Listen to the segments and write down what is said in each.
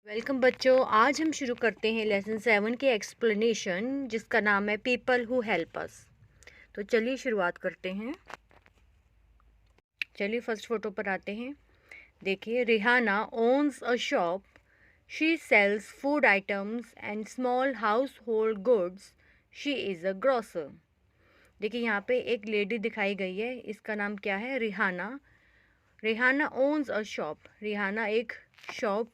Welcome बच्चों। आज हम शुरू करते हैं लेसन 7 के एक्सप्लेनेशन जिसका नाम है पीपल हु हेल्प अस। तो चलिए शुरुआत करते हैं। चलिए फर्स्ट फोटो पर आते हैं। देखिए, Rihana owns a shop. She sells food items and small household goods. She is a grocer. देखिए, यहाँ पे एक लेडी दिखाई गई है। इसका नाम क्या है? Rihana. Rihana owns a shop. Rihana एक शॉप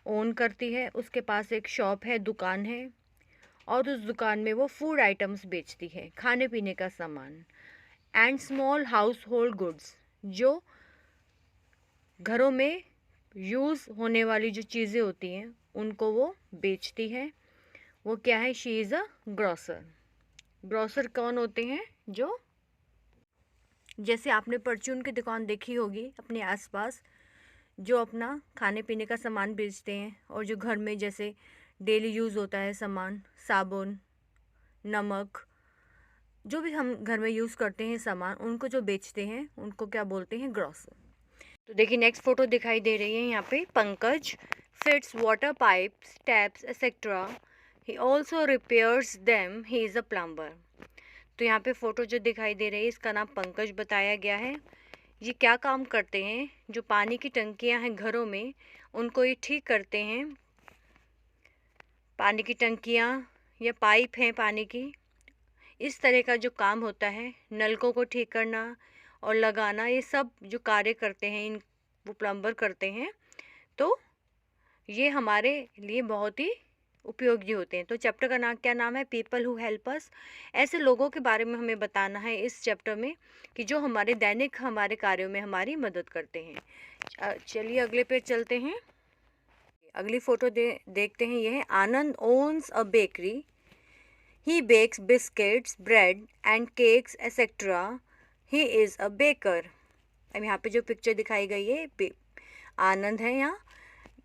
ओन करती है। उसके पास एक शॉप है, दुकान है, और उस दुकान में वो फूड आइटम्स बेचती है, खाने पीने का सामान। And small household goods, जो घरों में यूज़ होने वाली जो चीज़ें होती हैं उनको वो बेचती है। वो क्या है? She is a grocer. Grocer कौन होते हैं? जो, जैसे आपने परचून की दुकान देखी होगी अपने आसपास, जो अपना खाने पीने का सामान बेचते हैं, और जो घर में जैसे डेली यूज़ होता है सामान, साबुन, नमक, जो भी हम घर में यूज़ करते हैं सामान, उनको जो बेचते हैं उनको क्या बोलते हैं? ग्रोसर। तो देखिए, नेक्स्ट फोटो दिखाई दे रही है यहाँ पे। Pankaj fits water pipes, taps etcetera. He also repairs them. He is a plumber. तो यहाँ पे फोटो जो दिखाई दे रही है, इसका नाम पंकज बताया गया है। ये क्या काम करते हैं? जो पानी की टंकियाँ हैं घरों में, उनको ये ठीक करते हैं। पानी की टंकियाँ या पाइप हैं पानी की, इस तरह का जो काम होता है, नलकों को ठीक करना और लगाना, ये सब जो कार्य करते हैं वो प्लम्बर करते हैं। तो ये हमारे लिए बहुत ही उपयोगी होते हैं। तो चैप्टर का नाम क्या नाम है? People who help us. ऐसे लोगों के बारे में हमें बताना है इस चैप्टर में कि जो हमारे दैनिक हमारे कार्यों में हमारी मदद करते हैं। चलिए अगले पे चलते हैं। अगली फोटो देखते हैं। यह है Anand owns a bakery. He bakes biscuits, bread and cakes etcetera. He is a baker. अब यहाँ पे जो पिक्चर दिखाई गई है, आनंद है यहाँ।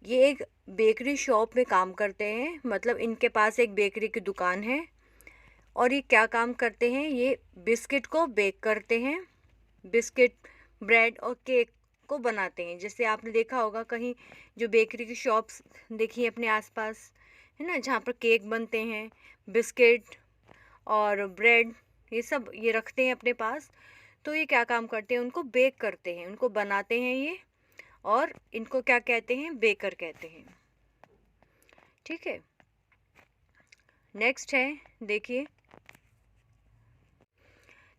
ये एक बेकरी शॉप में काम करते हैं, मतलब इनके पास एक बेकरी की दुकान है। और ये क्या काम करते हैं? ये बिस्किट को बेक करते हैं। बिस्किट, ब्रेड और केक को बनाते हैं। जैसे आपने देखा होगा कहीं जो बेकरी की शॉप्स देखी है अपने आसपास, है ना, जहाँ पर केक बनते हैं, बिस्किट और ब्रेड, ये सब ये रखते हैं अपने पास। तो ये क्या काम करते हैं? उनको बेक करते हैं, उनको बनाते हैं ये, और इनको क्या कहते हैं? बेकर कहते हैं। ठीक है, नेक्स्ट है, देखिए।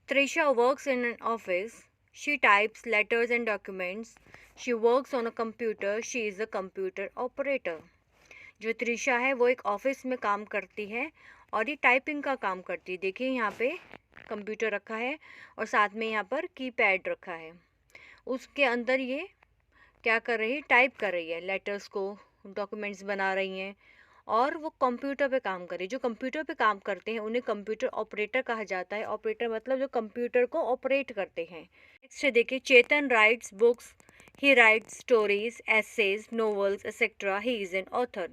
Trisha works in an office. She types letters and documents. She works on a computer. She is a computer operator. जो त्रिशा है वो एक ऑफिस में काम करती है और ये टाइपिंग का काम करती है। देखिए, यहाँ पे कंप्यूटर रखा है और साथ में यहाँ पर कीपैड रखा है। उसके अंदर ये क्या कर रही है? टाइप कर रही है, लेटर्स को, डॉक्यूमेंट्स बना रही हैं, और वो कंप्यूटर पे काम कर रही है। जो कंप्यूटर पे काम करते हैं उन्हें कंप्यूटर ऑपरेटर कहा जाता है। ऑपरेटर मतलब जो कंप्यूटर को ऑपरेट करते हैं। नेक्स्ट है, देखिए, Chetan writes books. He writes stories, essays, novels etcetera. He is an author.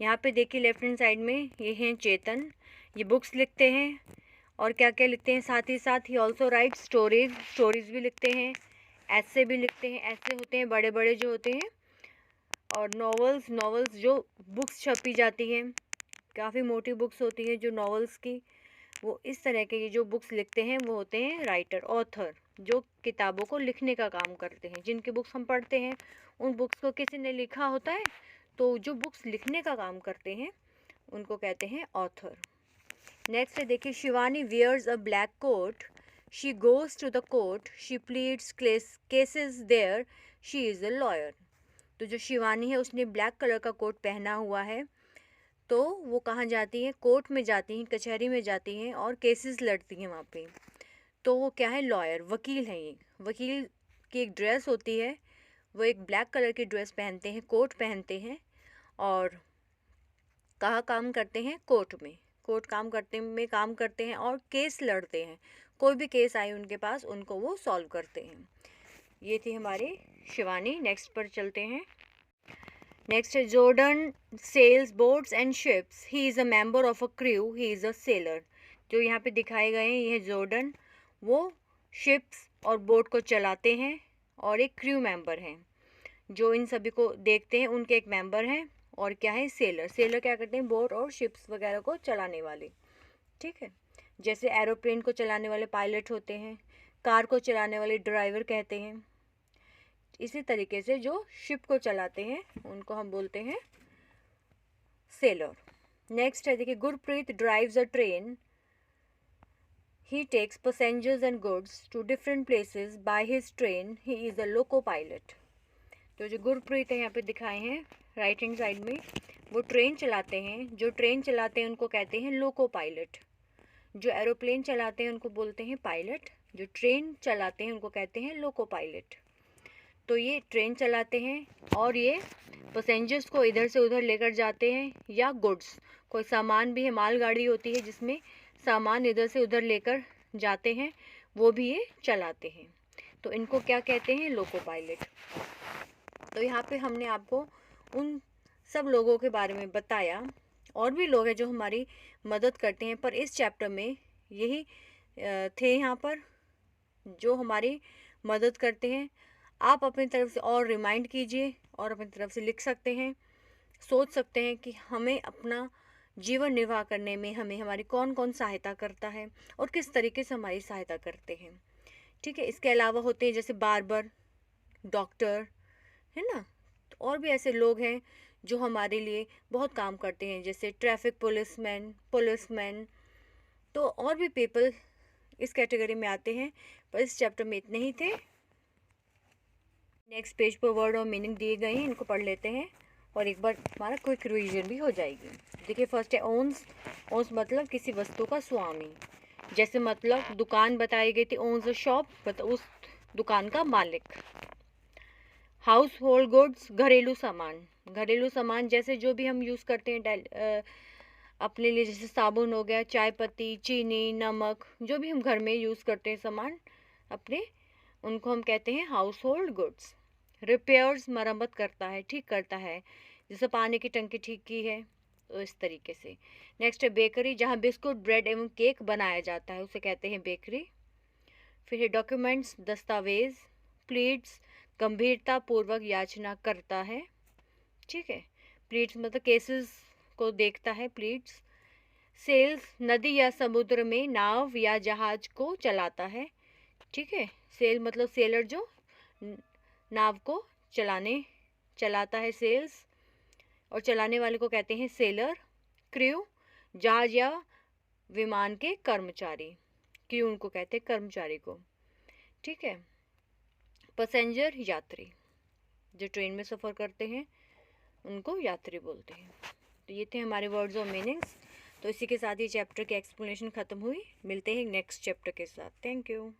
यहाँ पे देखिए लेफ्ट हैंड साइड में ये हैं चेतन, ये बुक्स लिखते हैं और क्या क्या लिखते हैं, साथ ही साथ he also right stories, stories भी लिखते हैं, ऐसे भी लिखते हैं। ऐसे होते हैं बड़े बड़े जो होते हैं, और नॉवेल्स, नॉवेल्स जो बुक्स छपी जाती हैं, काफ़ी मोटी बुक्स होती हैं जो नॉवेल्स की, वो इस तरह के ये जो बुक्स लिखते हैं वो होते हैं राइटर, ऑथर, जो किताबों को लिखने का काम करते हैं। जिनकी बुक्स हम पढ़ते हैं उन बुक्स को किसी ने लिखा होता है, तो जो बुक्स लिखने का काम करते हैं उनको कहते हैं ऑथर। नेक्स्ट है, देखिए, Shivani wears a black coat. She goes to the court. She pleads cases there. She is a lawyer. तो जो शिवानी है उसने ब्लैक कलर का कोट पहना हुआ है, तो वो कहाँ जाती हैं? कोर्ट में जाती हैं, कचहरी में जाती हैं और केसेस लड़ती हैं वहाँ पे। तो वो क्या है? लॉयर, वकील है ये। वकील की एक ड्रेस होती है, वो एक ब्लैक कलर की ड्रेस पहनते हैं, कोट पहनते हैं, और कहाँ काम करते हैं? कोर्ट में। कोर्ट काम करते हैं और केस लड़ते हैं। कोई भी केस आए उनके पास, उनको वो सॉल्व करते हैं। ये थी हमारी शिवानी। नेक्स्ट पर चलते हैं। नेक्स्ट है, Jordan sells boats and ships. He is a member of a crew. He is a sailor. जो यहाँ पे दिखाए गए हैं, ये जॉर्डन, वो शिप्स और बोट को चलाते हैं और एक क्रू मेंबर हैं। जो इन सभी को देखते हैं उनके एक मेंबर हैं। और क्या है, सेलर। सेलर क्या करते हैं, बोट और शिप्स वगैरह को चलाने वाले, ठीक है। जैसे एरोप्लेन को चलाने वाले पायलट होते हैं, कार को चलाने वाले ड्राइवर कहते हैं। इसी तरीके से जो शिप को चलाते हैं उनको हम बोलते हैं सेलर। नेक्स्ट है देखिए, Gurpreet drives a train. He takes passengers and goods to different places by his train. He is a loco pilot. तो जो गुरप्रीत है यहाँ पे दिखाए हैं राइट हैंड साइड में, वो ट्रेन चलाते हैं। जो ट्रेन चलाते हैं उनको कहते हैं लोको पायलट। जो एरोप्लेन चलाते हैं उनको बोलते हैं पायलट। जो ट्रेन चलाते हैं उनको कहते हैं लोको पायलट। तो ये ट्रेन चलाते हैं और ये पैसेंजर्स को इधर से उधर लेकर जाते हैं, या गुड्स, कोई सामान भी है, मालगाड़ी होती है जिसमें सामान इधर से उधर लेकर जाते हैं, वो भी ये चलाते हैं। तो इनको क्या कहते हैं, लोको पायलट। तो यहाँ पे हमने आपको उन सब लोगों के बारे में बताया। और भी लोग हैं जो हमारी मदद करते हैं, पर इस चैप्टर में यही थे यहाँ पर जो हमारी मदद करते हैं। आप अपनी तरफ से और रिमाइंड कीजिए और अपनी तरफ से लिख सकते हैं, सोच सकते हैं कि हमें अपना जीवन निर्वाह करने में हमें हमारी कौन कौन सहायता करता है और किस तरीके से हमारी सहायता करते हैं, ठीक है। इसके अलावा होते हैं जैसे बार्बर, डॉक्टर, है ना। और भी ऐसे लोग हैं जो हमारे लिए बहुत काम करते हैं, जैसे ट्रैफिक पुलिसमैन। तो और भी पीपल इस कैटेगरी में आते हैं, पर इस चैप्टर में इतने ही थे। नेक्स्ट पेज पर वर्ड और मीनिंग दिए गए हैं, इनको पढ़ लेते हैं और एक बार हमारा क्विक रिवीजन भी हो जाएगी। देखिए, फर्स्ट है ओन्स। ओन्स मतलब किसी वस्तु का स्वामी। जैसे मतलब दुकान बताई गई थी, ओन्स अ शॉप, मतलब उस दुकान का मालिक। हाउस होल्ड गुड्स, घरेलू सामान। घरेलू सामान जैसे जो भी हम यूज़ करते हैं अपने लिए, जैसे साबुन हो गया, चाय पत्ती, चीनी, नमक, जो भी हम घर में यूज़ करते हैं सामान अपने, उनको हम कहते हैं हाउस होल्ड गुड्स। रिपेयर्स, मरम्मत करता है, ठीक करता है, जैसे पानी की टंकी ठीक की है, तो इस तरीके से। नेक्स्ट है बेकरी, जहाँ बिस्कुट, ब्रेड एवं केक बनाया जाता है, उसे कहते हैं बेकरी। फिर है डॉक्यूमेंट्स, दस्तावेज। प्लीड्स, गंभीरता पूर्वक याचना करता है, ठीक है। प्लीड्स मतलब केसेस को देखता है, प्लीड्स। सेल्स, नदी या समुद्र में नाव या जहाज को चलाता है, ठीक है। सेल मतलब सेलर, जो नाव को चलाता है, सेल्स। और चलाने वाले को कहते हैं सेलर। क्रू, जहाज या विमान के कर्मचारी, क्रू उनको कहते हैं कर्मचारी को, ठीक है। पैसेंजर, यात्री, जो ट्रेन में सफ़र करते हैं उनको यात्री बोलते हैं। तो ये थे हमारे वर्ड्स और मीनिंग्स। तो इसी के साथ ही चैप्टर की एक्सप्लेनेशन ख़त्म हुई। मिलते हैं नेक्स्ट चैप्टर के साथ। Thank you.